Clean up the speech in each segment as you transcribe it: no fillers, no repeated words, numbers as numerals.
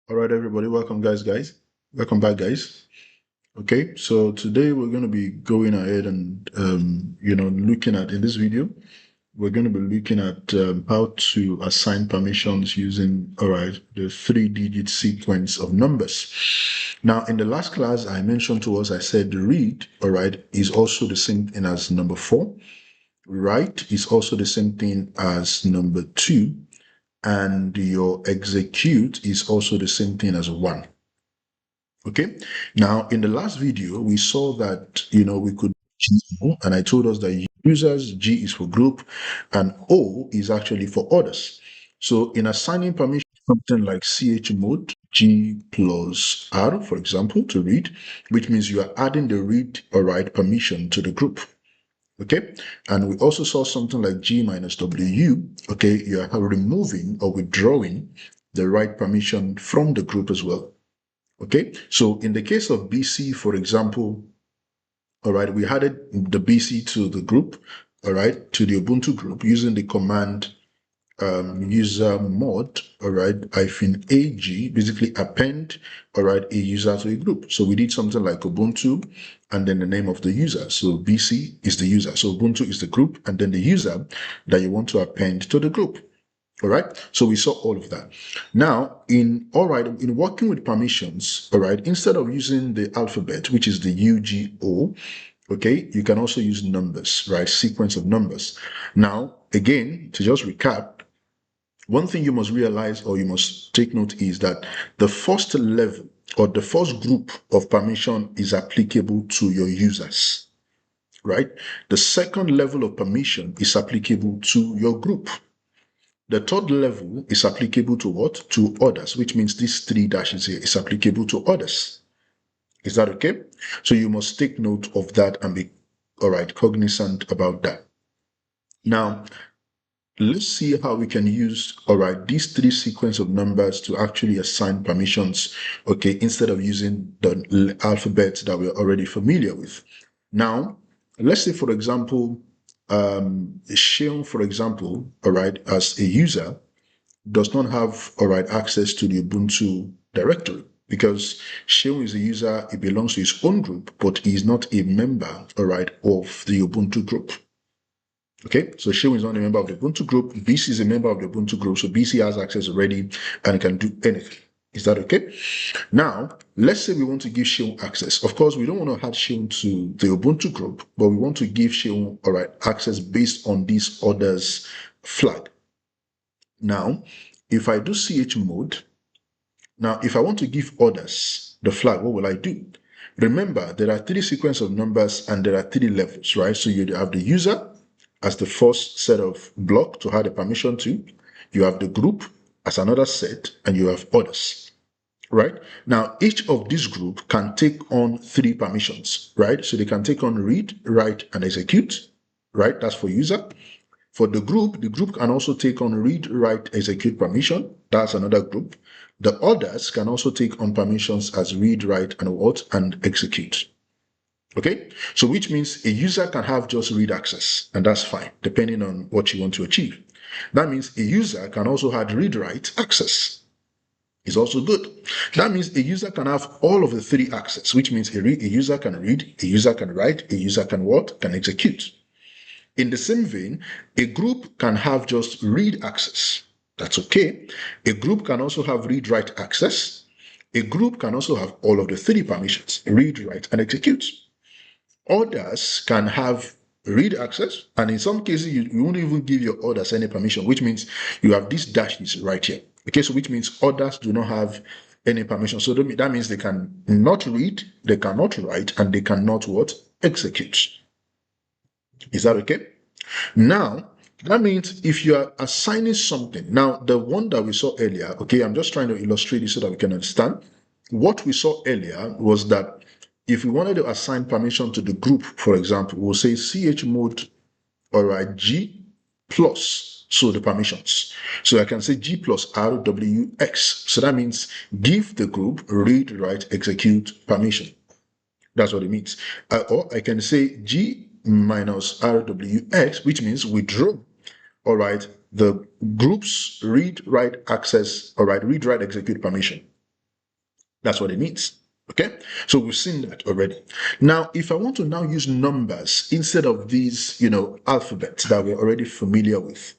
All right, everybody, welcome, guys. Welcome back, guys. Okay, so today we're going to be going ahead and looking at in this video, we're going to be looking at how to assign permissions using the 3-digit sequence of numbers. Now, in the last class, I mentioned to us, I said the read, is also the same thing as number 4. Write is also the same thing as number 2. And your execute is also the same thing as 1. Okay. Now, in the last video, we saw that, we could, and I told us that users, G is for group, and O is actually for others. So in assigning permission, something like chmod, G plus R, for example, to read, which means you are adding the read or write permission to the group. Okay, and we also saw something like G minus WU. Okay, you are removing or withdrawing the write permission from the group as well. Okay, so in the case of BC, for example, we added the BC to the group, to the Ubuntu group using the command user mod, -ag, basically append, a user to a group. So we did something like Ubuntu and then the name of the user. So BC is the user. So Ubuntu is the group and then the user that you want to append to the group. All right. So we saw all of that. Now, in working with permissions, instead of using the alphabet, which is the UGO, okay, you can also use numbers, sequence of numbers. Now, again, to just recap, one thing you must realize or you must take note is that the first level or the first group of permission is applicable to your users, right? The second level of permission is applicable to your group. The third level is applicable to what? To others, which means these 3 dashes here is applicable to others. Is that okay? So you must take note of that and be, cognizant about that. Now, let's see how we can use, these 3 sequence of numbers to actually assign permissions, okay, instead of using the alphabet that we're already familiar with. Now, let's say, for example, Sheon, for example, as a user, does not have, access to the Ubuntu directory because Sheon is a user, he belongs to his own group, but he is not a member, of the Ubuntu group. Okay, so Sheon is not a member of the Ubuntu group. BC is a member of the Ubuntu group, so BC has access already and can do anything. Is that okay? Now, let's say we want to give Sheon access. Of course, we don't want to add Sheon to the Ubuntu group, but we want to give Sheon, access based on this others flag. Now, if I do chmod, now if I want to give others the flag, what will I do? Remember, there are 3 sequence of numbers and there are 3 levels, right? So you have the user as the first set of block to add a permission to. You have the group as another set, and you have others, right? Now, each of these group can take on 3 permissions, right? So they can take on read, write, and execute, right? That's for user. For the group can also take on read, write, execute permission. That's another group. The others can also take on permissions as read, write, and execute. Okay, so which means a user can have just read access, and that's fine, depending on what you want to achieve. That means a user can also have read-write access. It's also good. That means a user can have all of the 3 access, which means a user can read, a user can write, a user can can execute. In the same vein, a group can have just read access. That's okay. A group can also have read-write access. A group can also have all of the 3 permissions, read, write, and execute. Others can have read access, and in some cases, you won't even give your others any permission, which means you have these dashes right here. Okay, so which means others do not have any permission. So that means they can not read, they cannot write, and they cannot execute. Is that okay? Now, that means if you are assigning something, now the one that we saw earlier, okay, I'm just trying to illustrate this so that we can understand. What we saw earlier was that if we wanted to assign permission to the group, for example, we'll say chmod, G plus, so the permissions. So I can say G plus RWX. So that means give the group read, write, execute permission. That's what it means. Or I can say G minus RWX, which means withdraw, the group's read, write, access, read, write, execute permission. That's what it means. Okay, so we've seen that already. Now, if I want to now use numbers instead of these, alphabets that we're already familiar with,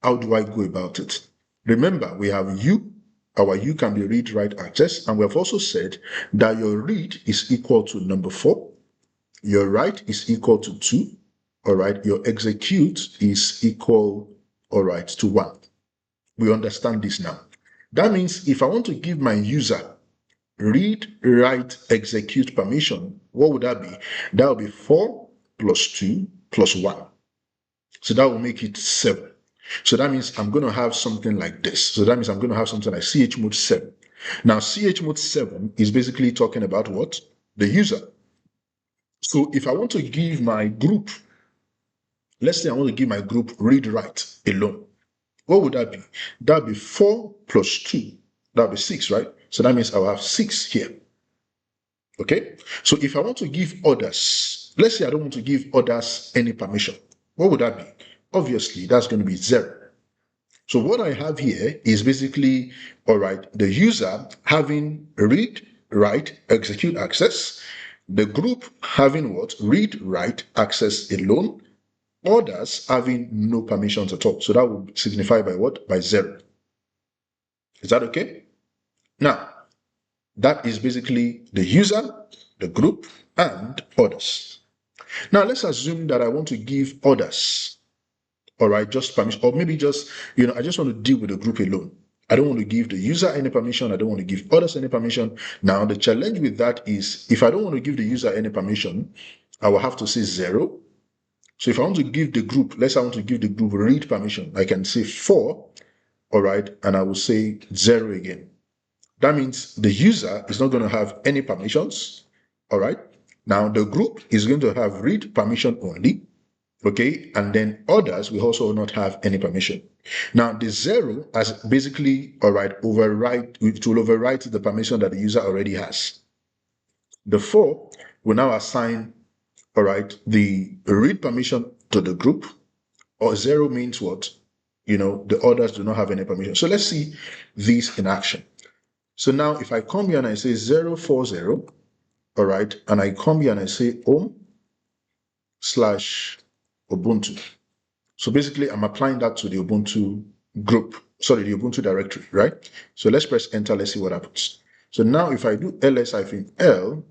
how do I go about it? Remember, we have U. Our U can be read, write, access, and we have also said that your read is equal to number 4, your write is equal to 2, all right, your execute is equal, all right, to 1. We understand this now. That means if I want to give my user read, write, execute permission, what would that be? That would be 4 plus 2 plus 1. So that will make it 7. So that means I'm going to have something like this. So that means I'm going to have something like chmod 7. Now, chmod 7 is basically talking about what? The user. So if I want to give my group, let's say I want to give my group read, write alone, what would that be? That would be 4 plus 2. That would be 6, right? So that means I'll have 6 here. Okay, so if I want to give others, let's say I don't want to give others any permission, what would that be? Obviously, that's going to be 0. So what I have here is basically, all right, the user having read, write, execute access, the group having what? Read, write, access alone, others having no permissions at all. So that would signify by what? By 0. Is that okay? Now, that is basically the user, the group, and others. Now, let's assume that I want to give others, all right, just permission, or maybe just, I just want to deal with the group alone. I don't want to give the user any permission. I don't want to give others any permission. Now, the challenge with that is if I don't want to give the user any permission, I will have to say 0. So if I want to give the group, let's say I want to give the group read permission, I can say 4, all right, and I will say 0 again. That means the user is not going to have any permissions, all right? Now, the group is going to have read permission only, okay? And then others will also not have any permission. Now, the 0 has basically, all right, it will overwrite the permission that the user already has. The 4 will now assign, all right, the read permission to the group, or 0 means what? The others do not have any permission. So let's see this in action. So now if I come here and I say 040, all right, and I come here and I say home/Ubuntu. So basically I'm applying that to the Ubuntu group, sorry, the Ubuntu directory, right? So let's press enter, let's see what happens. So now if I do ls-l/home,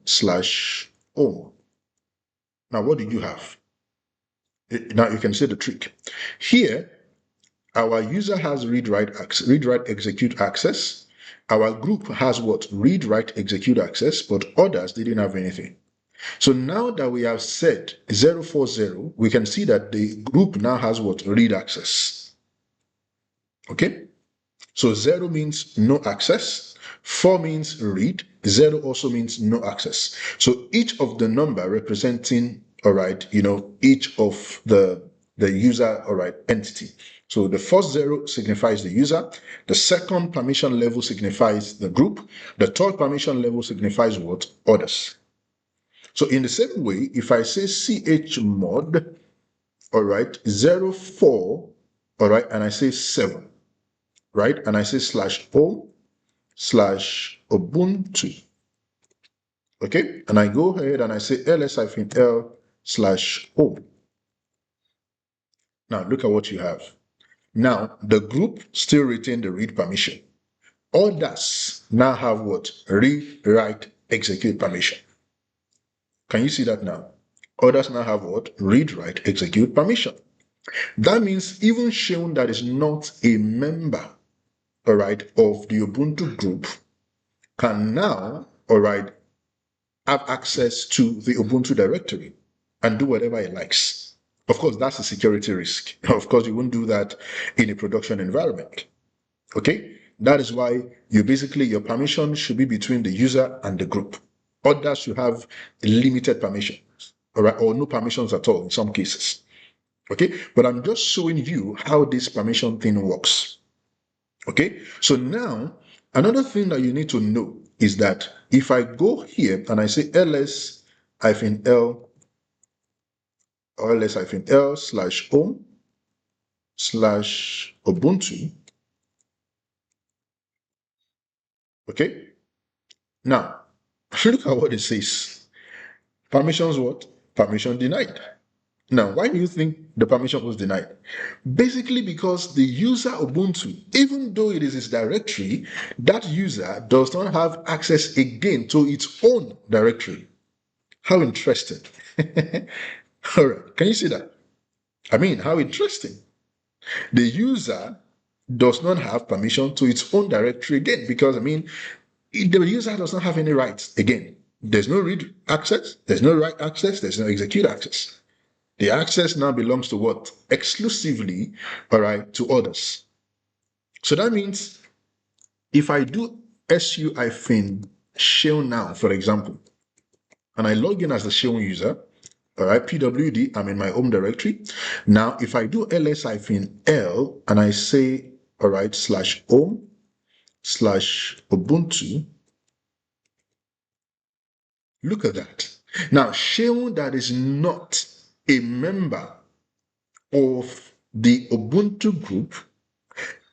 now what do you have? Now you can see the trick. Here, our user has read, write, execute access. Our group has what? Read, write, execute access, but others didn't have anything. So now that we have said 040, we can see that the group now has what? Read access. Okay? So 0 means no access, 4 means read, 0 also means no access. So each of the number representing, all right, each of the user, all right, entity. So the first 0 signifies the user, the second permission level signifies the group, the third permission level signifies what? Others. So in the same way, if I say chmod, all right, 04, all right, and I say 7, right, and I say /home/Ubuntu, okay, and I go ahead and I say ls-l/home. Now look at what you have. Now the group still retain the read permission. Others now have what? Read, write, execute permission. Can you see that now? Others now have what? Read, write, execute permission. That means even Seun that is not a member, all right, of the Ubuntu group can now, all right, have access to the Ubuntu directory and do whatever he likes. Of course, that's a security risk. Of course, you wouldn't do that in a production environment. Okay? That is why your permission should be between the user and the group. Others should have limited permissions, all right, or no permissions at all in some cases. Okay? But I'm just showing you how this permission thing works. Okay? So now, another thing that you need to know is that if I go here and I say ls-l or ls-l/home/Ubuntu, okay? Now, look at what it says. Permissions what? Permission denied. Now, why do you think the permission was denied? Basically because the user Ubuntu, even though it is its directory, that user does not have access again to its own directory. How interesting. All right, can you see that? I mean, how interesting. The user does not have permission to its own directory again because, I mean, the user does not have any rights again. There's no read access, there's no write access, there's no execute access. The access now belongs to what? Exclusively, all right, to others. So that means if I do su-shell now, for example, and I log in as the shell user, all right, pwd, I'm in my home directory. Now, if I do ls-l and I say, all right, /home/ubuntu, look at that. Now, shell that is not a member of the Ubuntu group,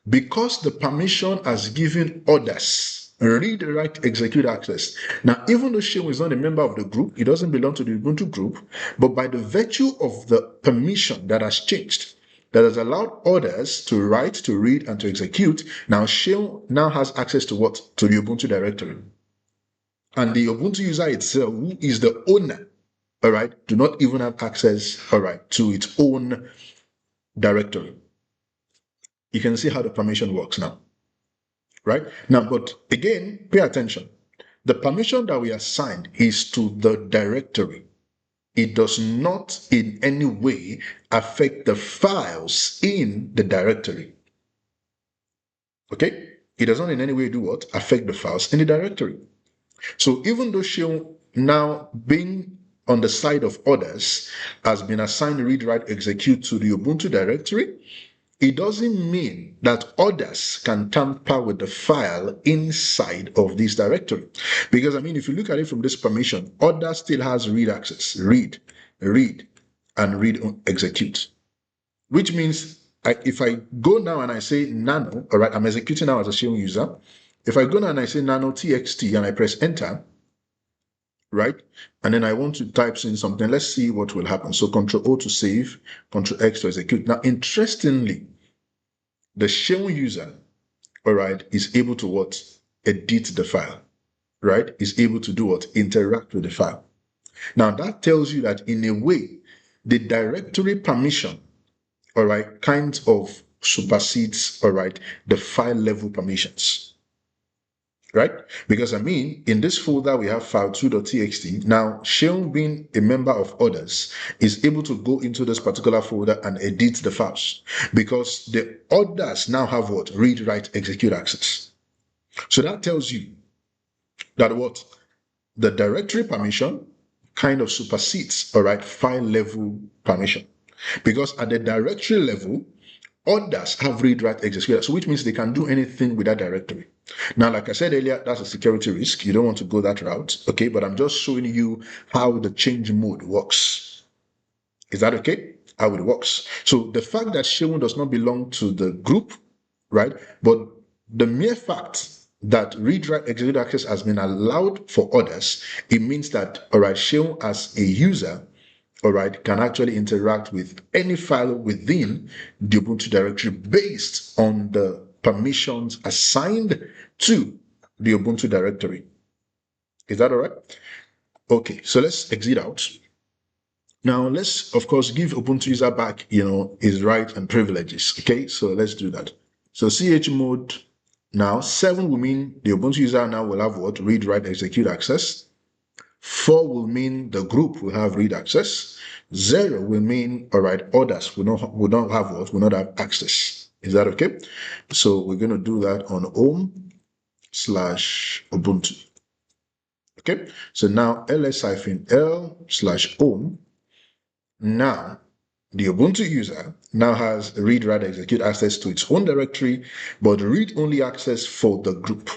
because the permission has given others read, write, execute access. Now, even though Shane is not a member of the group, he doesn't belong to the Ubuntu group, but by the virtue of the permission that has changed, that has allowed others to write, to read, and to execute, now Shane now has access to what? To the Ubuntu directory. And the Ubuntu user itself, who is the owner, all right, do not even have access, all right, to its own directory. You can see how the permission works now, right? Now, but again, pay attention. The permission that we assigned is to the directory. It does not in any way affect the files in the directory. Okay? It does not in any way do what? Affect the files in the directory. So even though Shell now being on the side of others has been assigned read, write, execute to the Ubuntu directory, it doesn't mean that others can tamper with the file inside of this directory. Because, I mean, if you look at it from this permission, others still has read access, read, and read execute. Which means if I go now and I say nano, all right, I'm executing now as a shell user. If I go now and I say nano txt and I press enter, right? And then I want to type in something. Let's see what will happen. So Control O to save, Control X to execute. Now, interestingly, the shell user, all right, is able to what? Edit the file, right? Is able to do what? Interact with the file. Now, that tells you that in a way, the directory permission, all right, kind of supersedes, all right, the file level permissions. Right? Because I mean, in this folder, we have file2.txt. Now, Shell being a member of others is able to go into this particular folder and edit the files because the others now have what? Read, write, execute access. So that tells you that what? The directory permission kind of supersedes, all right, file level permission. Because at the directory level, others have read, write, execute, so which means they can do anything with that directory. Now, like I said earlier, that's a security risk. You don't want to go that route, okay? But I'm just showing you how the change mode works. Is that okay? How it works. So the fact that Shewin does not belong to the group, right? But the mere fact that read, write, execute access has been allowed for others, it means that, all right, Shewin as a user, all right, can actually interact with any file within the Ubuntu directory based on the permissions assigned to the Ubuntu directory. Is that all right? Okay, so let's exit out. Now, let's, of course, give Ubuntu user back, his rights and privileges. Okay, so let's do that. So chmod, now 7 will mean the Ubuntu user now will have what? Read, write, execute access. 4 will mean the group will have read access. 0 will mean, all right, others will not have what? Will not have access. Is that okay? So we're going to do that on home/Ubuntu. Okay, so now ls-l/home. Now, the Ubuntu user now has read, write, execute access to its own directory, but read-only access for the group.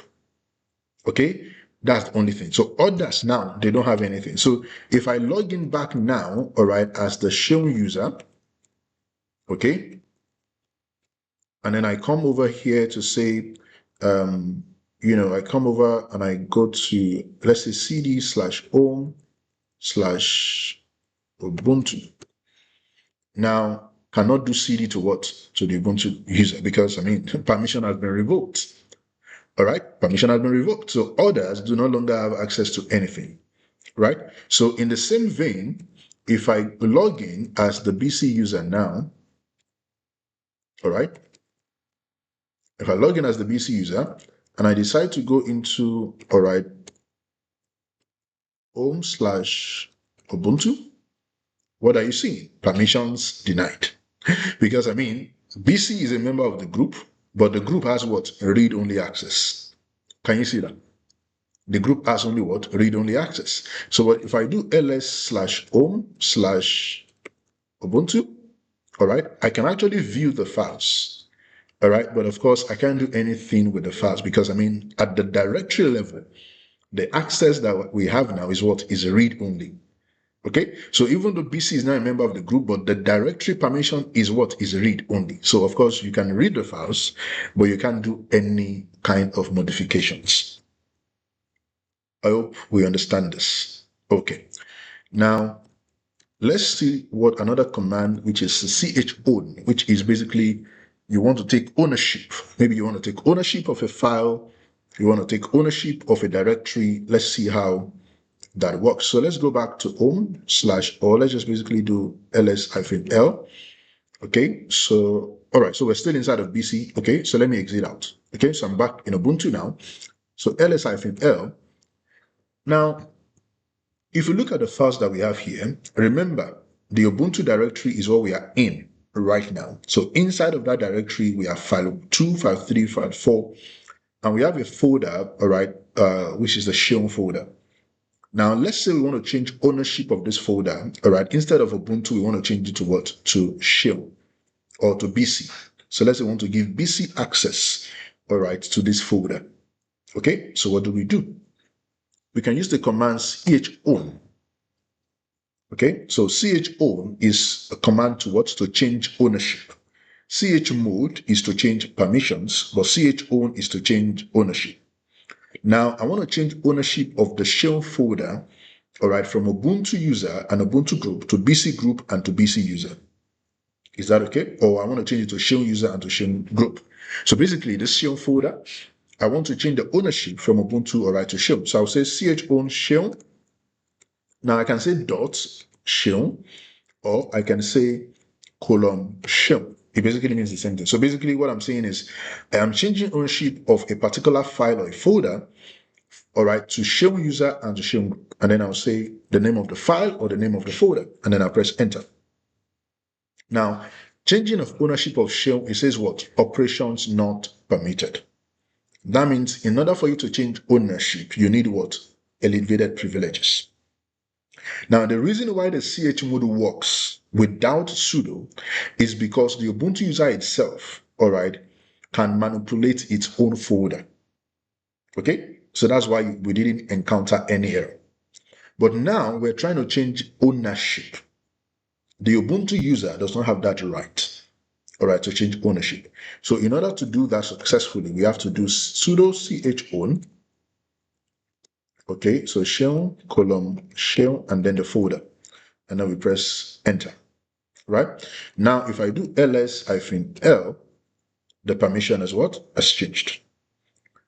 Okay, that's the only thing. So others now, they don't have anything. So if I log in back now, all right, as the shell user, okay, and then I come over here to say I come over and I go to, let's say, cd/home/Ubuntu. Now, cannot do cd to what? To the Ubuntu user, because, permission has been revoked. All right, permission has been revoked. So others do no longer have access to anything, right? So in the same vein, if I log in as the BC user now, all right, if I log in as the BC user and I decide to go into, all right, home/Ubuntu, what are you seeing? Permissions denied. Because BC is a member of the group, but the group has what? Read-only access. Can you see that? The group has only what? Read-only access. So what if I do ls/home/Ubuntu, all right, I can actually view the files. All right, but of course I can't do anything with the files because at the directory level, the access that we have now is what? Is read-only. Okay, so even though BC is not a member of the group, but the directory permission is what? Is read only. So of course you can read the files, but you can't do any kind of modifications. I hope we understand this. Okay, now let's see what another command, which is chown, which is basically you want to take ownership. Maybe you want to take ownership of a file, you want to take ownership of a directory. Let's see how that works. So let's go back to home / or let's just basically do ls-l. Okay, so all right, so we're still inside of BC. Okay, so let me exit out. Okay, so I'm back in Ubuntu now. So ls-l. Now, if you look at the files that we have here, remember the Ubuntu directory is what we are in right now. So inside of that directory, we have file 2, file 3, file 4, and we have a folder, all right, which is the Xeon folder. Now, let's say we want to change ownership of this folder, all right? Instead of Ubuntu, we want to change it to what? To Xeon or to BC. So let's say we want to give BC access, all right, to this folder. Okay, so what do? We can use the command chown. Okay, so chown is a command to what? To change ownership. Chmod is to change permissions, but chown is to change ownership. Now, I want to change ownership of the Xeon folder, all right, from Ubuntu user and Ubuntu group to BC group and to BC user. Is that okay? Or I want to change it to Xeon user and to Xeon group. So basically, this Xeon folder, I want to change the ownership from Ubuntu, all right, to Xeon. So I'll say chown Xeon. Now I can say .Xeon, or I can say :Xeon. It basically means the same thing. So basically what I'm saying is I am changing ownership of a particular file or a folder, all right, to Xeon user and to Xeon group. And then I'll say the name of the file or the name of the folder, and then I'll press enter. Now, changing of ownership of Xeon, it says what? Operations not permitted. That means in order for you to change ownership, you need what? Elevated privileges. Now, the reason why the chmod works without sudo is because the Ubuntu user itself, all right, can manipulate its own folder. Okay, so that's why we didn't encounter any error. But now we're trying to change ownership. The Ubuntu user does not have that right, all right, to change ownership. So in order to do that successfully, we have to do sudo chown. Okay, so Xeon : Xeon and then the folder, and then we press enter. Right now, if I do ls-l, the permission is what? Has changed.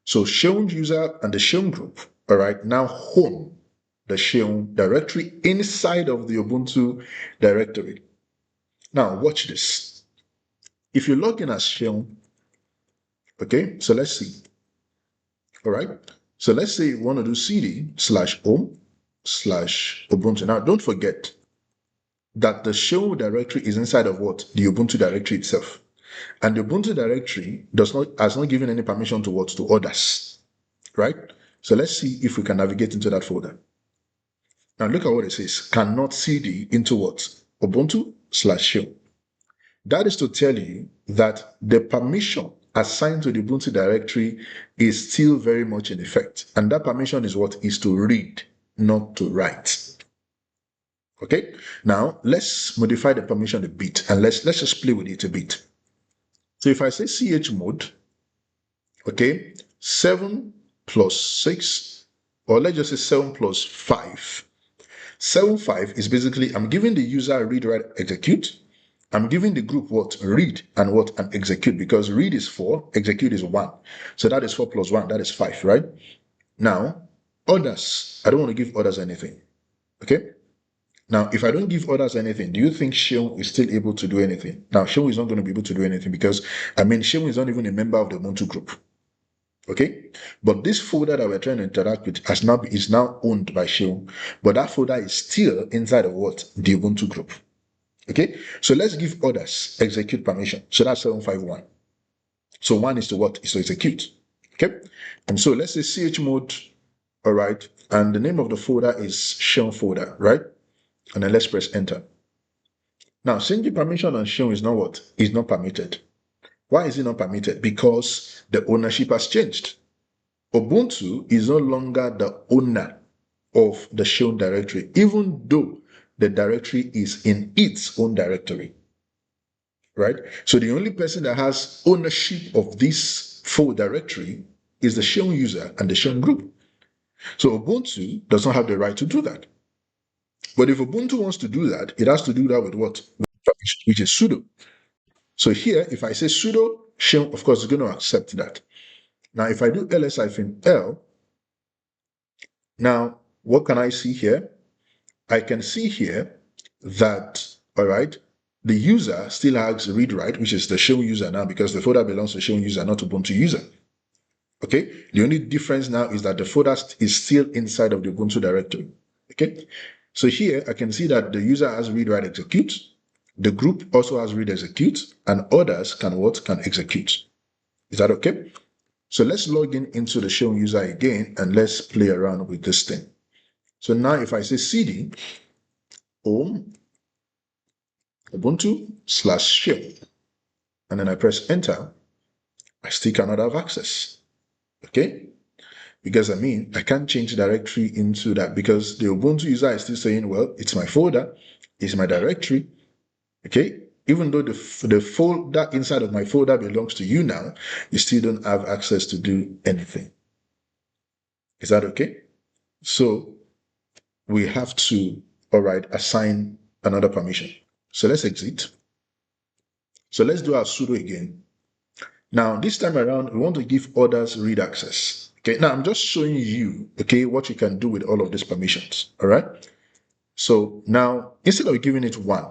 So Xeon user and the Xeon group, all right, now home the Xeon directory inside of the Ubuntu directory. Now watch this. If you log in as Xeon, okay, so let's see. All right, so let's say you want to do cd/home/Ubuntu. Now don't forget that the Xeon directory is inside of what? The Ubuntu directory itself. And the Ubuntu directory has not given any permission to what? To others, right? So let's see if we can navigate into that folder. Now look at what it says. Cannot cd into what? Ubuntu/Xeon. That is to tell you that the permission assigned to the Ubuntu directory is still very much in effect. And that permission is what? Is to read, not to write. Okay, now let's modify the permission a bit and let's just play with it a bit. So if I say chmod, okay, 7 plus 6, or let's just say 7 plus 5. 7, 5 is basically, I'm giving the user read, write, execute. I'm giving the group what? Read and what? And execute, because read is 4, execute is 1. So that is 4 plus 1, that is 5, right? Now, others, I don't want to give others anything, okay? Now, if I don't give others anything, do you think Sheung is still able to do anything? Now, Sheung is not going to be able to do anything because, Sheung is not even a member of the Ubuntu group. Okay, but this folder that we're trying to interact with is now owned by Sheung, but that folder is still inside of what? The Ubuntu group. Okay, so let's give others execute permission. So that's 751. So 1 is to what? Is to execute. Okay, and so let's say chmod, all right, and the name of the folder is Sheung folder, right? And then let's press enter. Now, changing permission on Sheung is not what? Is not permitted. Why is it not permitted? Because the ownership has changed. Ubuntu is no longer the owner of the Sheung directory, even though the directory is in its own directory, right? So the only person that has ownership of this full directory is the Sheung user and the Sheung group. So Ubuntu does not have the right to do that. But if Ubuntu wants to do that, it has to do that with what? Which is sudo. So here, if I say sudo Sheung, of course, it's going to accept that. Now, if I do ls-l, now, what can I see here? I can see here that, all right, the user still has read write, which is the Sheung user now, because the folder belongs to Sheung user, not to Ubuntu user. Okay, the only difference now is that the folder is still inside of the Ubuntu directory. Okay, so here I can see that the user has read write execute, the group also has read execute, and others can what? Can execute. Is that okay? So let's log in into the Sheung user again and let's play around with this thing. So now if I say cd home Ubuntu /Sheung, and then I press enter, I still cannot have access. Okay? Because I can't change directory into that because the Ubuntu user is still saying, well, it's my folder, it's my directory. Okay? Even though the folder inside of my folder belongs to you now, you still don't have access to do anything. Is that okay? So we have to, all right, assign another permission. So let's exit. So let's do our sudo again. Now, this time around, we want to give others read access. Okay, now I'm just showing you, okay, what you can do with all of these permissions, all right? So now, instead of giving it 1,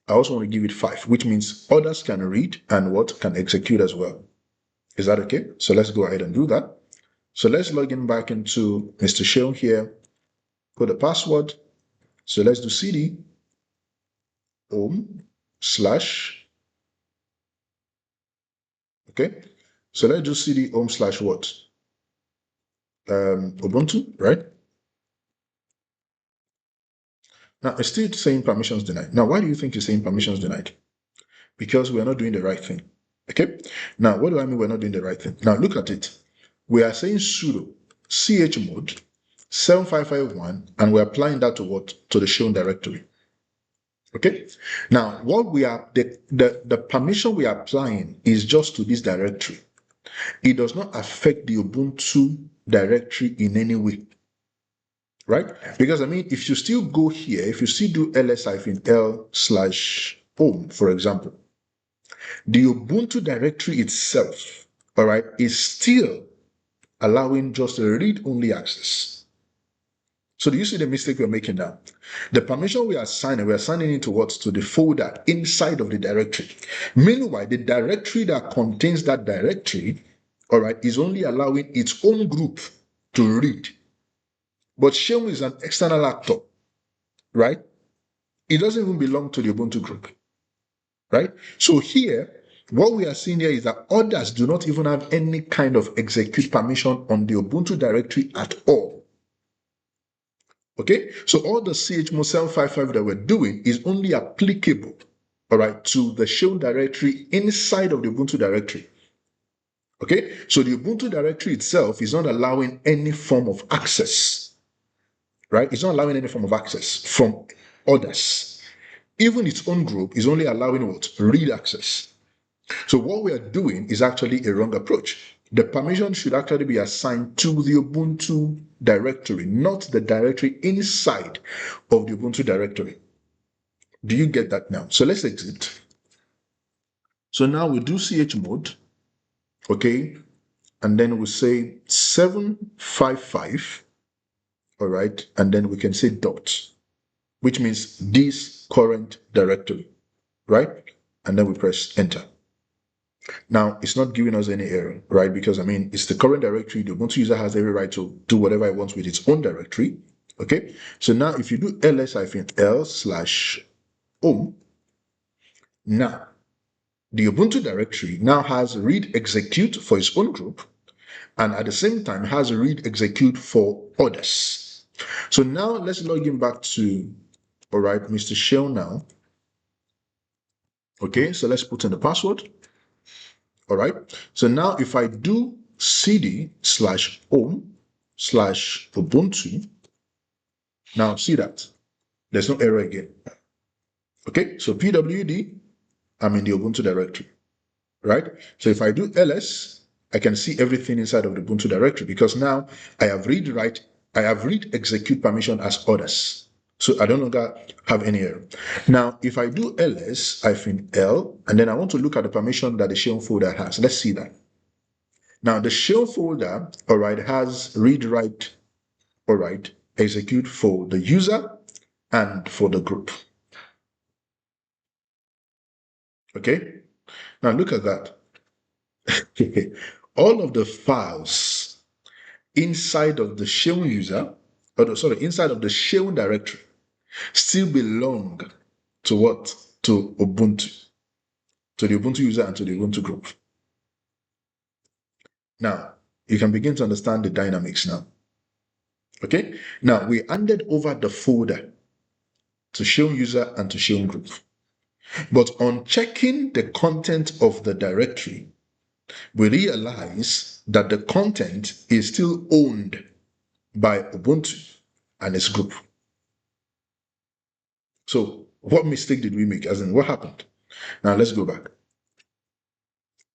I also want to give it 5, which means others can read and what? Can execute as well. Is that okay? So let's go ahead and do that. So let's log in back into Mr. Sheung here, put a password. So let's do cd home / okay, so let's do cd home / what? Ubuntu, right? Now, it's still saying permissions denied. Now, why do you think it's saying permissions denied? Because we're not doing the right thing. Okay? Now, what do I mean we're not doing the right thing? Now, look at it. We are saying sudo chmod 7551, and we're applying that to what? To the Sheung directory. Okay? Now, what we are, the permission we are applying is just to this directory. It does not affect the Ubuntu directory in any way. Right? Because if you still go here, if you still do ls-l/home, for example, the Ubuntu directory itself, all right, is still allowing just read-only access. So do you see the mistake we're making now? The permission we're assigning it to what? To the folder inside of the directory. Meanwhile, the directory that contains that directory, all right, is only allowing its own group to read. But Sheung is an external actor, right? It doesn't even belong to the Ubuntu group, right? So here, what we are seeing here is that others do not even have any kind of execute permission on the Ubuntu directory at all. Okay? So all the chmod 755 that we're doing is only applicable, all right, to the Sheung directory inside of the Ubuntu directory. Okay? So the Ubuntu directory itself is not allowing any form of access, right? It's not allowing any form of access from others. Even its own group is only allowing what? Read access. So what we are doing is actually a wrong approach. the permission should actually be assigned to the Ubuntu directory, not the directory inside of the Ubuntu directory. Do you get that now? So let's exit. So now we do chmod, okay, and then we say 755, all right, and then we can say dot, which means this current directory, right? And then we press enter. Now, it's not giving us any error, right? Because, I mean, it's the current directory. The Ubuntu user has every right to do whatever it wants with its own directory, okay? So now, if you do ls-l/home, now, the Ubuntu directory now has read execute for its own group, and at the same time has read execute for others. So now, let's log in back to, all right, Mr. Shell now. Okay, so let's put in the password. All right. So now if I do cd/home/Ubuntu, now see that there's no error again. Okay. So pwd, I'm in the Ubuntu directory, right? So if I do ls, I can see everything inside of the Ubuntu directory because now I have read execute permission as others. So I no longer have any error. Now, if I do ls-l, and then I want to look at the permission that the shell folder has, let's see that. Now, the shell folder, all right, has read write, all right, execute for the user and for the group. Okay. Now look at that. All of the files inside of the shell user, inside of the shell directory still belong to what? To Ubuntu, to the Ubuntu user and to the Ubuntu group. Now, you can begin to understand the dynamics now. Okay? Now, we handed over the folder to shell user and to shell group. But on checking the content of the directory, we realize that the content is still owned by Ubuntu and its group. So what mistake did we make? As in, what happened? Now let's go back.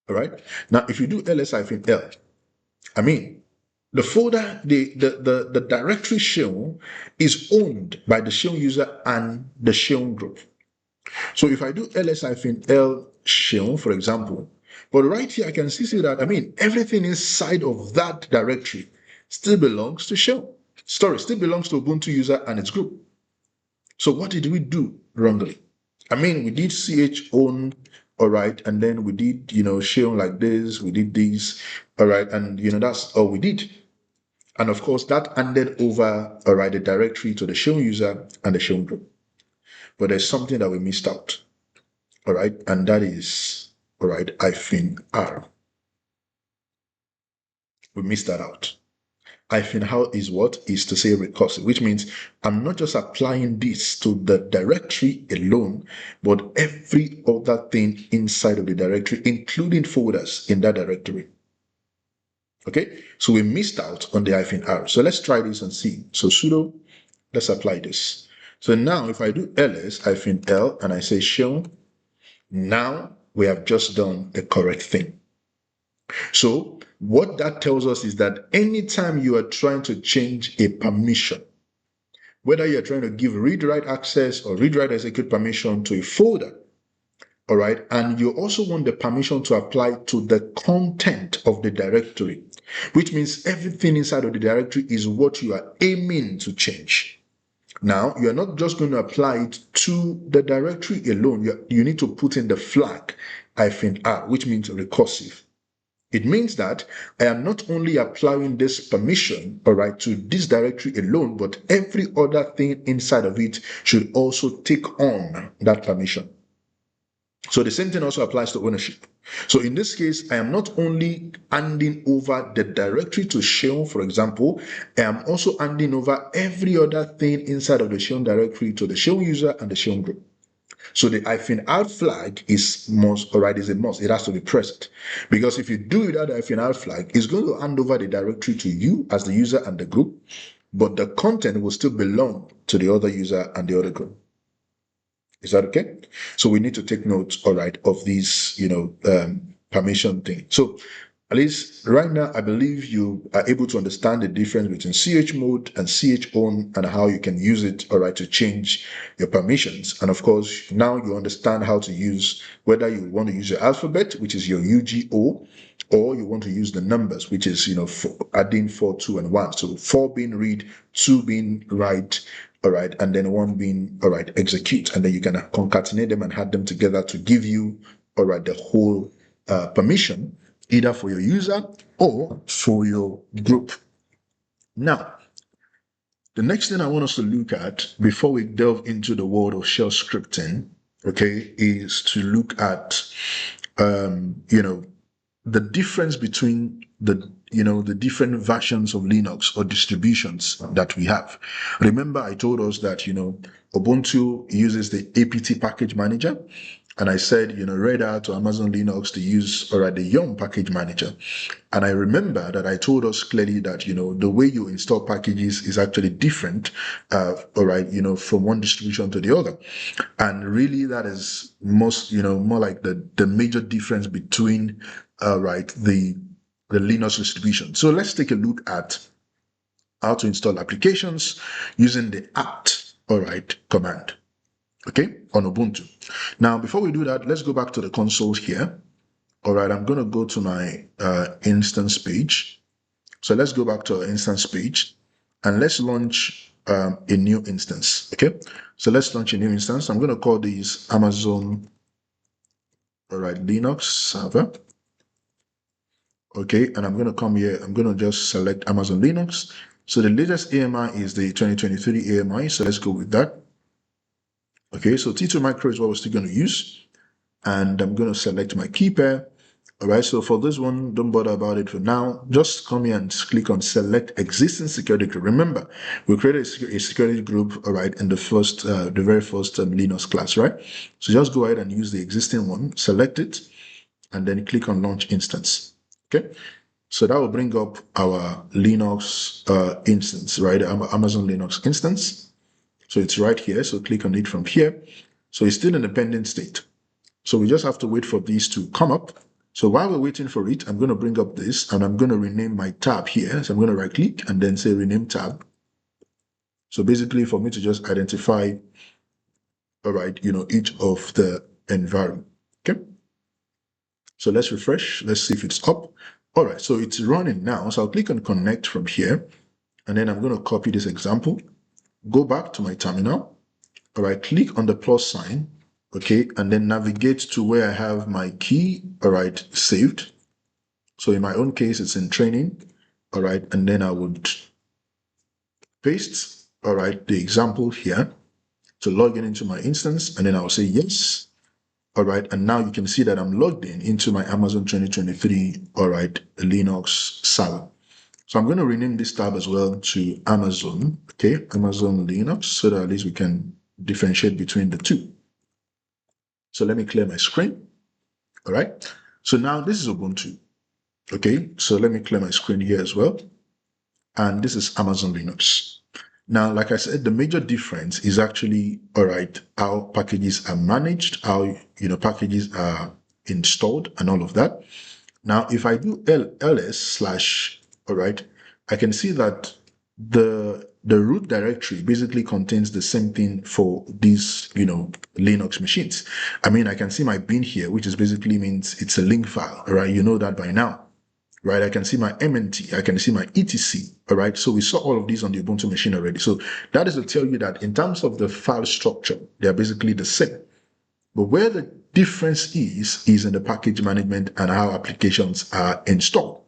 All right. Now, if you do ls-l, I mean, the folder, the directory shell is owned by the shell user and the shell group. So if I do ls-l shell, for example, but right here I can see that, I mean, everything inside of that directory still belongs to shell. Still belongs to Ubuntu user and its group. So what did we do wrongly? I mean, we did ch own, all right, and then we did, shell like this, we did this, all right, and, that's all we did. And of course, that handed over, all right, the directory to the shell user and the shell group. But there's something that we missed out, all right, and that is, all right, -r. We missed that out. -how is what? Is to say recursive, which means I'm not just applying this to the directory alone, but every other thing inside of the directory, including folders in that directory. Okay, so we missed out on the -r. So let's try this and see. So sudo, let's apply this. So now if I do ls-l and I say shell, now we have just done the correct thing. So what that tells us is that anytime you are trying to change a permission, whether you're trying to give read-write access or read-write execute permission to a folder, all right, and you also want the permission to apply to the content of the directory, which means everything inside of the directory is what you are aiming to change. Now, you're not just going to apply it to the directory alone. You need to put in the flag -r, which means recursive. It means that I am not only applying this permission, all right, to this directory alone, but every other thing inside of it should also take on that permission. So the same thing also applies to ownership. So in this case, I am not only handing over the directory to shell, for example, I am also handing over every other thing inside of the shell directory to the shell user and the shell group. So the -r flag is must, all right, is a must. It has to be present. Because if you do without the -r flag, it's going to hand over the directory to you as the user and the group, but the content will still belong to the other user and the other group. Is that okay? So we need to take note, all right, of these, permission thing. So At least right now, I believe you are able to understand the difference between ch mode and ch own and how you can use it, all right, to change your permissions. And of course, now you understand how to use, whether you want to use your alphabet, which is your UGO, or you want to use the numbers, which is, adding 4, 2, and 1. So 4 being read, 2 being write, all right, and then 1 being, all right, execute. And then you can concatenate them and add them together to give you, all right, the whole permission, either for your user or for your group. Now, the next thing I want us to look at before we delve into the world of shell scripting, okay, is to look at, the difference between the different versions of Linux or distributions that we have. Remember, I told us that, Ubuntu uses the APT package manager. And I said, Red Hat or Amazon Linux to use, the YUM package manager. And I remember that I told us clearly that, the way you install packages is actually different, from one distribution to the other. And really that is more like the major difference between, the Linux distribution. So let's take a look at how to install applications using the apt, command. Okay, on Ubuntu. Now, before we do that, let's go back to the console here. All right, I'm going to go to my instance page. So let's go back to our instance page and let's launch a new instance. Okay, so let's launch a new instance. I'm going to call these Amazon, Linux server. Okay, and I'm going to come here. I'm going to just select Amazon Linux. So the latest AMI is the 2023 AMI. So let's go with that. Okay, so T2 micro is what we're still going to use. And I'm going to select my key pair. All right, so for this one, don't bother about it for now. Just come here and click on select existing security group. Remember, we created a security group, all right, in the very first Linux class, right? So just go ahead and use the existing one, select it, and then click on launch instance. Okay, so that will bring up our Linux instance, right? Amazon Linux instance. So it's right here. So click on it from here. So it's still in a pending state. So we just have to wait for these to come up. So while we're waiting for it, I'm going to bring up this and I'm going to rename my tab here. So I'm going to right click and then say rename tab. So basically for me to just identify, each of the environment. Okay. So let's refresh. Let's see if it's up. All right. So it's running now. So I'll click on connect from here. And then I'm going to copy this example, go back to my terminal. All right. Click on the plus sign. Okay, and then navigate to where I have my key, saved. So in my own case, it's in training, and then I would paste, the example here to log in into my instance, and then I'll say yes, and now you can see that I'm logged in into my Amazon 2023, Linux server. So I'm going to rename this tab as well to Amazon, okay, Amazon Linux, so that at least we can differentiate between the two. So let me clear my screen. All right. So now this is Ubuntu. Okay. So let me clear my screen here as well. And this is Amazon Linux. Now, like I said, the major difference is actually, how packages are managed, how, packages are installed and all of that. Now, if I do ls/, I can see that the root directory basically contains the same thing for these, Linux machines. I mean, I can see my bin here, which is basically means it's a link file, right? You know that by now, right? I can see my MNT, I can see my etc, all right? So we saw all of these on the Ubuntu machine already. So that is to tell you that in terms of the file structure, they're basically the same. But where the difference is in the package management and how applications are installed.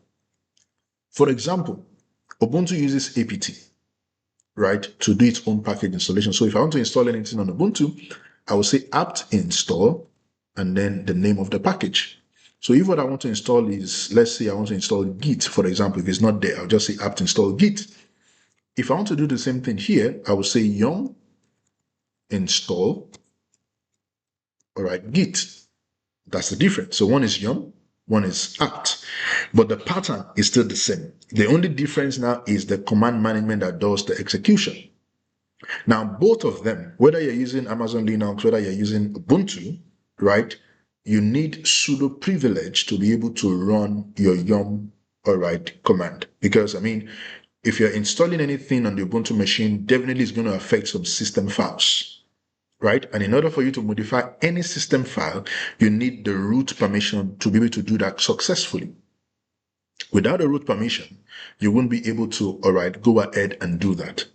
For example, Ubuntu uses APT, right, to do its own package installation. So if I want to install anything on Ubuntu, I will say apt install and then the name of the package. So if what I want to install is, let's say I want to install Git, for example, if it's not there, I'll just say apt install Git. If I want to do the same thing here, I will say yum install, Git. That's the difference. So one is yum, one is apt, but the pattern is still the same. The only difference now is the command management that does the execution. Now, both of them, whether you're using Amazon Linux, whether you're using Ubuntu, right, you need sudo privilege to be able to run your yum, command. Because, I mean, if you're installing anything on the Ubuntu machine, definitely it's going to affect some system files, right? And in order for you to modify any system file, you need the root permission to be able to do that successfully. Without a root permission, you won't be able to, go ahead and do that.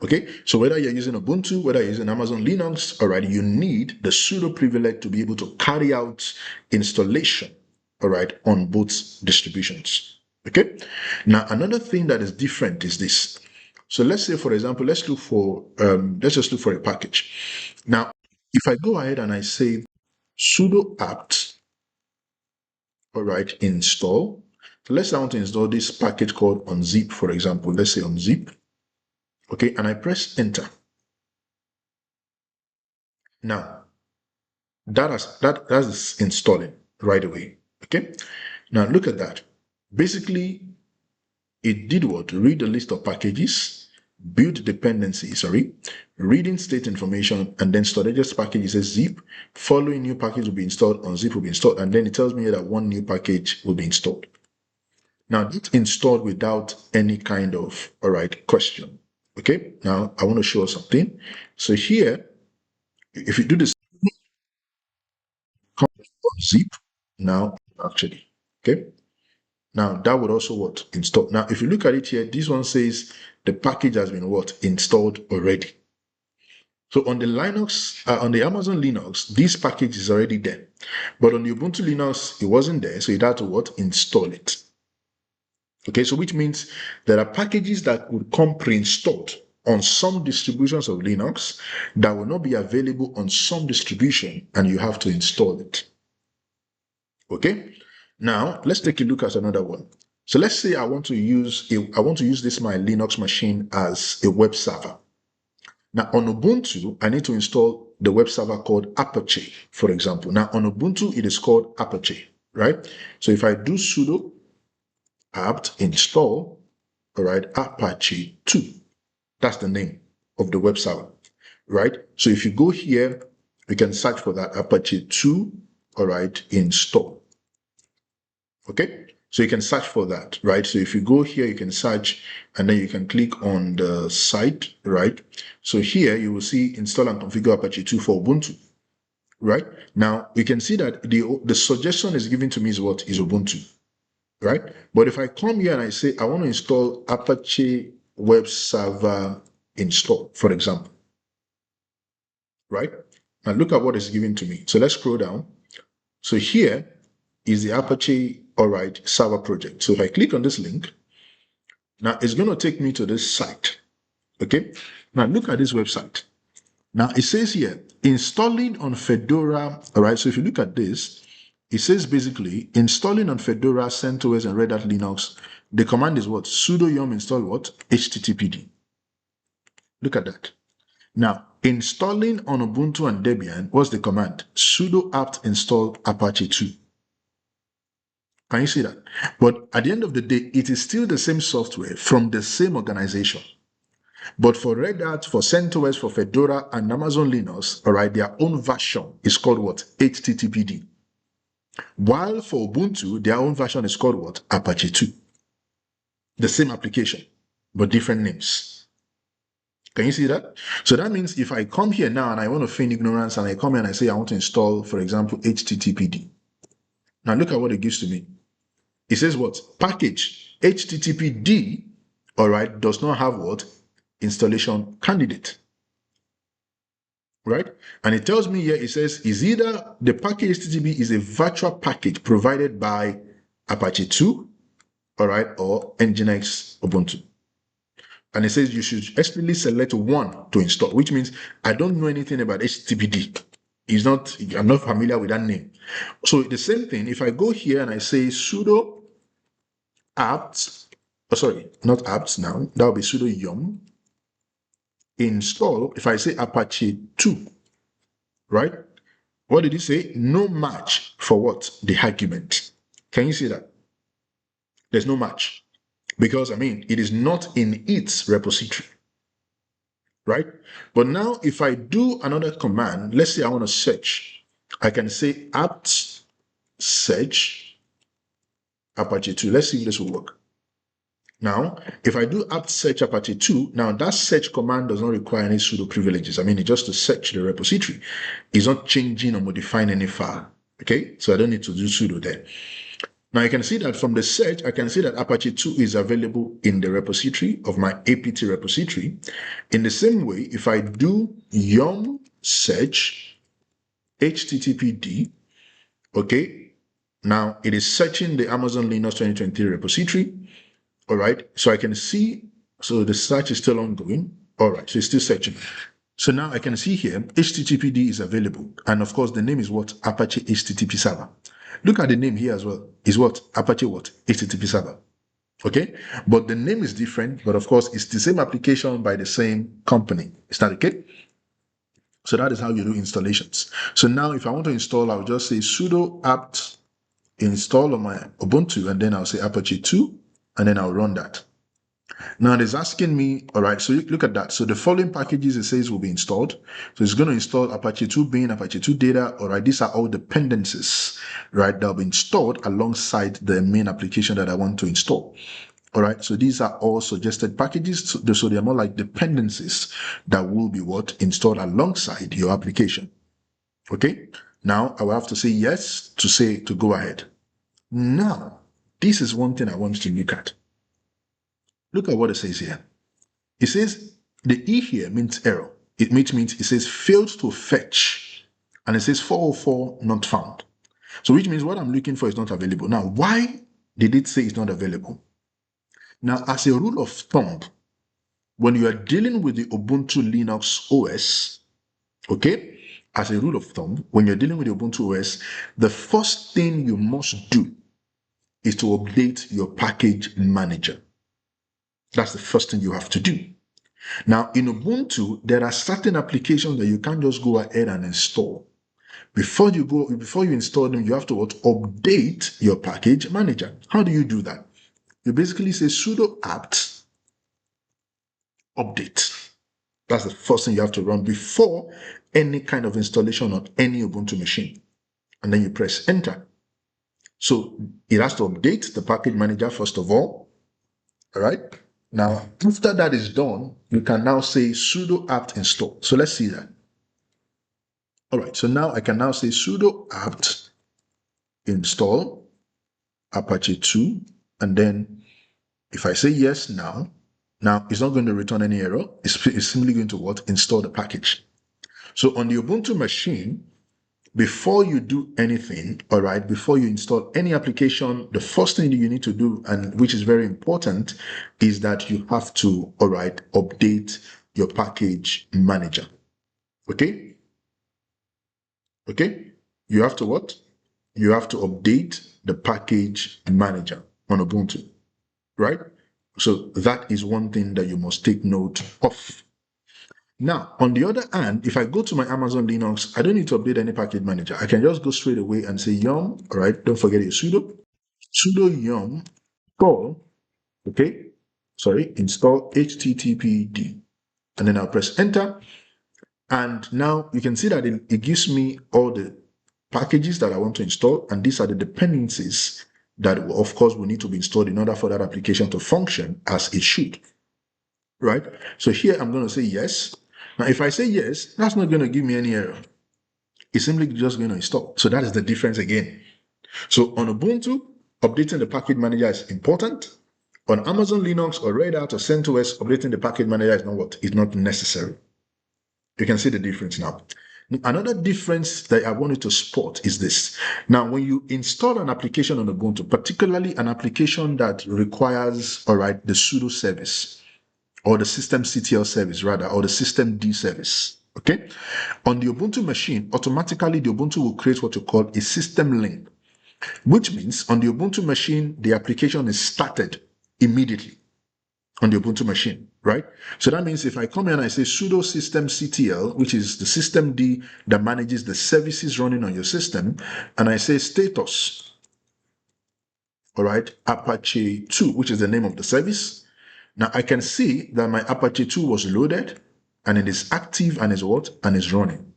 Okay, so whether you're using Ubuntu, whether you're using Amazon Linux, you need the sudo privilege to be able to carry out installation, on both distributions. Okay, now another thing that is different is this. So let's say, for example, let's just look for a package. Now, if I go ahead and I say sudo apt, install. So let's say I want to install this package called unzip, for example. Let's say unzip. Okay, and I press enter. Now, that's installing right away. Okay, now look at that. Basically, it did what? Read the list of packages, build dependencies, reading state information, and then storages package says zip. Following new package will be installed, unzip will be installed, and then it tells me that one new package will be installed. Now, it's installed without any kind of question. Okay, now I want to show something. So here, if you do this zip, now actually, okay, now that would also what? Install. Now, if you look at it here, this one says the package has been what? Installed already. So on the Linux, on the Amazon Linux, this package is already there. But on the Ubuntu Linux, it wasn't there. So you had to what? Install it. Okay, so which means there are packages that would come pre-installed on some distributions of Linux that will not be available on some distribution, and you have to install it. Okay, now let's take a look at another one. So let's say I want to use this my Linux machine as a web server. Now on Ubuntu, I need to install the web server called Apache, for example. Now on Ubuntu, it is called Apache, right? So if I do sudo apt install, Apache 2, that's the name of the web server, right? So if you go here, you can search for that Apache 2, install. Okay, so you can search for that, right? So if you go here, you can search and then you can click on the site, right? So here you will see install and configure Apache 2 for Ubuntu, right? Now you can see that the suggestion is given to me is what? Is Ubuntu, right? But if I come here and I say I want to install Apache web server install, for example, right? Now look at what is given to me. So let's scroll down. So here is the Apache server project. So if I click on this link, now it's going to take me to this site. Okay, now look at this website. Now it says here installing on Fedora. All right, so if you look at this, it says basically installing on Fedora, CentOS, and Red Hat Linux. The command is what? Sudo yum install what? HTTPD. Look at that. Now installing on Ubuntu and Debian, what's the command? Sudo apt install Apache 2. Can you see that? But at the end of the day, it is still the same software from the same organization. But for Red Hat, for CentOS, for Fedora, and Amazon Linux, their own version is called what? HTTPD. While for Ubuntu, their own version is called what? Apache 2. The same application, but different names. Can you see that? So that means if I come here now and I want to feign ignorance and I come here and I say I want to install, for example, HTTPD. Now look at what it gives to me. It says what? Package HTTPD, does not have what? Installation candidate. Right? And it tells me here, it says, is either the package HTTP is a virtual package provided by Apache 2, or Nginx Ubuntu. And it says you should explicitly select one to install, which means I don't know anything about HTTPD. I'm not familiar with that name. So the same thing, if I go here and I say sudo apt, not apt now, that will be sudo yum install. If I say Apache 2, right? What did he say? No match for what? The argument. Can you see that? There's no match because it is not in its repository, right? But now if I do another command, let's say I want to search I can say apt search Apache 2. Let's see if this will work. Now, if I do apt search Apache 2, now that search command does not require any sudo privileges. I mean, it's just to search the repository. It's not changing or modifying any file. Okay, so I don't need to do sudo there. Now you can see that from the search, I can see that Apache 2 is available in the repository of my APT repository. In the same way, if I do yum search httpd, okay, now it is searching the Amazon Linux 2023 repository. All right, so I can see, so the search is still ongoing. All right, so it's still searching. So now I can see here, HTTPD is available. And of course, the name is what? Apache HTTP server. Look at the name here as well. Is what? Apache what? HTTP server. Okay, but the name is different, but of course, it's the same application by the same company. Is that okay? So that is how you do installations. So now if I want to install, I'll just say sudo apt install on my Ubuntu, and then I'll say Apache 2, and then I'll run that. Now it is asking me, all right, so look at that. So the following packages it says will be installed. So it's going to install Apache 2 bin, Apache 2 data, all right, these are all dependencies, right, that will be installed alongside the main application that I want to install. All right, so these are all suggested packages, so they're more like dependencies that will be what installed alongside your application. Okay, now I will have to say yes to go ahead. Now, this is one thing I want to look at. Look at what it says here. It says the E here means error. It means it says failed to fetch, and it says 404 not found. So which means what I'm looking for is not available. Now, why did it say it's not available? Now, as a rule of thumb, when you are dealing with the Ubuntu Linux OS, okay, as a rule of thumb, when you're dealing with the Ubuntu OS, the first thing you must do is to update your package manager. That's the first thing you have to do. Now, in Ubuntu, there are certain applications that you can't just go ahead and install. Before you install them, you have to update your package manager. How do you do that? You basically say sudo apt update. That's the first thing you have to run before any kind of installation on any Ubuntu machine. And then you press enter. So it has to update the package manager first of all. All right. Now, after that is done, you can now say sudo apt install. So let's see that. All right, so now I can now say sudo apt install Apache 2, and then if I say yes now it's not going to return any error. It's simply going to what? Install the package. So on the Ubuntu machine, before you do anything, all right, before you install any application, the first thing that you need to do, and which is very important, is that you have to, all right, update your package manager. Okay? Okay? You have to what? You have to update the package manager on Ubuntu, right? So that is one thing that you must take note of. Now, on the other hand, if I go to my Amazon Linux, I don't need to update any package manager. I can just go straight away and say yum, all right? Don't forget your sudo yum install, okay? Sorry, install httpd. And then I'll press enter. And now you can see that it gives me all the packages that I want to install. And these are the dependencies that, of course, will need to be installed in order for that application to function as it should, right? So here I'm going to say yes. Now, if I say yes, that's not going to give me any error. It's simply just going to install. So that is the difference again. So on Ubuntu, updating the package manager is important. On Amazon Linux or Red Hat or CentOS, updating the package manager is not what? It's not necessary. You can see the difference now. Another difference that I wanted to spot is this. Now, when you install an application on Ubuntu, particularly an application that requires, all right, the sudo service, or the systemctl service rather, or the systemd service, okay? On the Ubuntu machine, automatically the Ubuntu will create what you call a system link, which means on the Ubuntu machine, the application is started immediately on the Ubuntu machine, right? So that means if I come here and I say sudo systemctl, which is the systemd that manages the services running on your system, and I say status, all right, Apache 2, which is the name of the service. Now I can see that my Apache 2 was loaded and it is active and is what? And is running,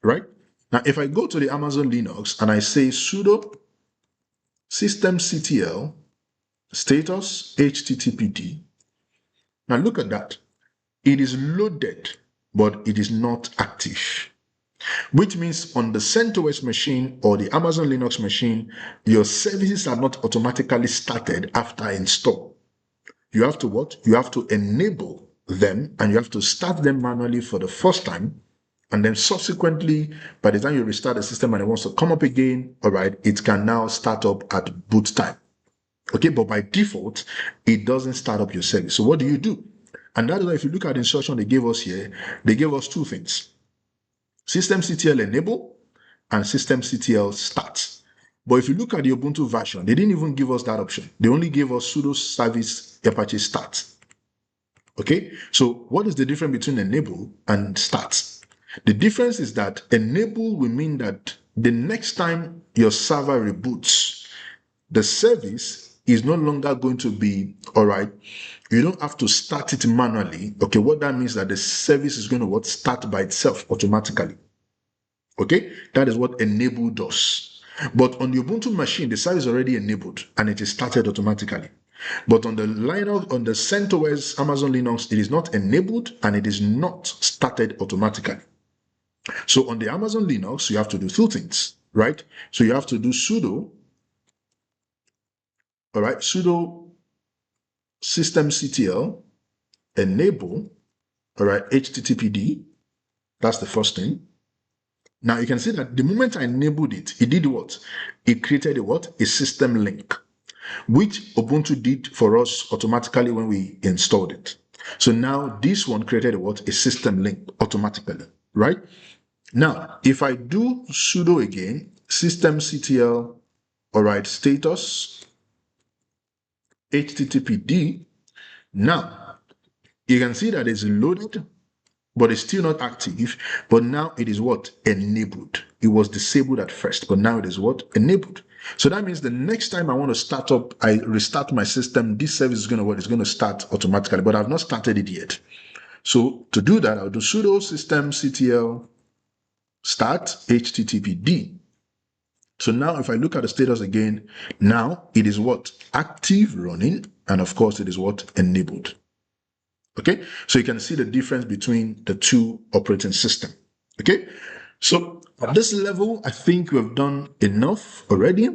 right? Now, if I go to the Amazon Linux and I say sudo systemctl status httpd, now look at that. It is loaded, but it is not active. Which means on the CentOS machine or the Amazon Linux machine, your services are not automatically started after install. You have to what? You have to enable them, and you have to start them manually for the first time. And then subsequently, by the time you restart the system and it wants to come up again, all right, it can now start up at boot time. Okay, but by default, it doesn't start up your service. So what do you do? And that is why if you look at the instruction they gave us here, they gave us two things: systemctl enable and systemctl start. But if you look at the Ubuntu version, they didn't even give us that option. They only gave us sudo service apache start. Okay, so what is the difference between enable and start? The difference is that enable will mean that the next time your server reboots, the service is no longer going to be, all right, you don't have to start it manually. Okay, what that means is that the service is going to start by itself automatically. Okay, that is what enable does. But on the Ubuntu machine, the service is already enabled and it is started automatically. But on the Linux, on the CentOS Amazon Linux, it is not enabled and it is not started automatically. So on the Amazon Linux, you have to do two things, right? So you have to do sudo, all right, sudo systemctl enable, all right, httpd. That's the first thing. Now you can see that the moment I enabled it, it did what? It created a what? A system link, which Ubuntu did for us automatically when we installed it. So now this one created a what? A system link automatically, right? Now, if I do sudo again, systemctl, all right, status httpd, now you can see that it's loaded, but it's still not active. But now it is what? Enabled. It was disabled at first, but now it is what? Enabled. So that means the next time I want to start up, I restart my system, this service is going to what? It's going to start automatically, but I've not started it yet. So to do that, I'll do sudo systemctl start httpd. So now if I look at the status again, now it is what? Active, running, and of course it is what? Enabled. Okay, so you can see the difference between the two operating systems. Okay, so at this level, I think we've done enough already.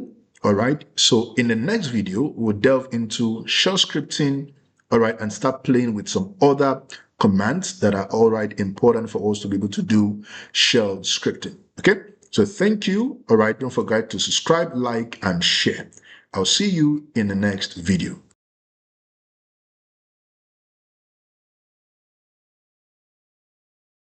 All right, so in the next video, we'll delve into shell scripting, all right, and start playing with some other commands that are all right important for us to be able to do shell scripting. Okay, so thank you. All right, don't forget to subscribe, like, and share. I'll see you in the next video.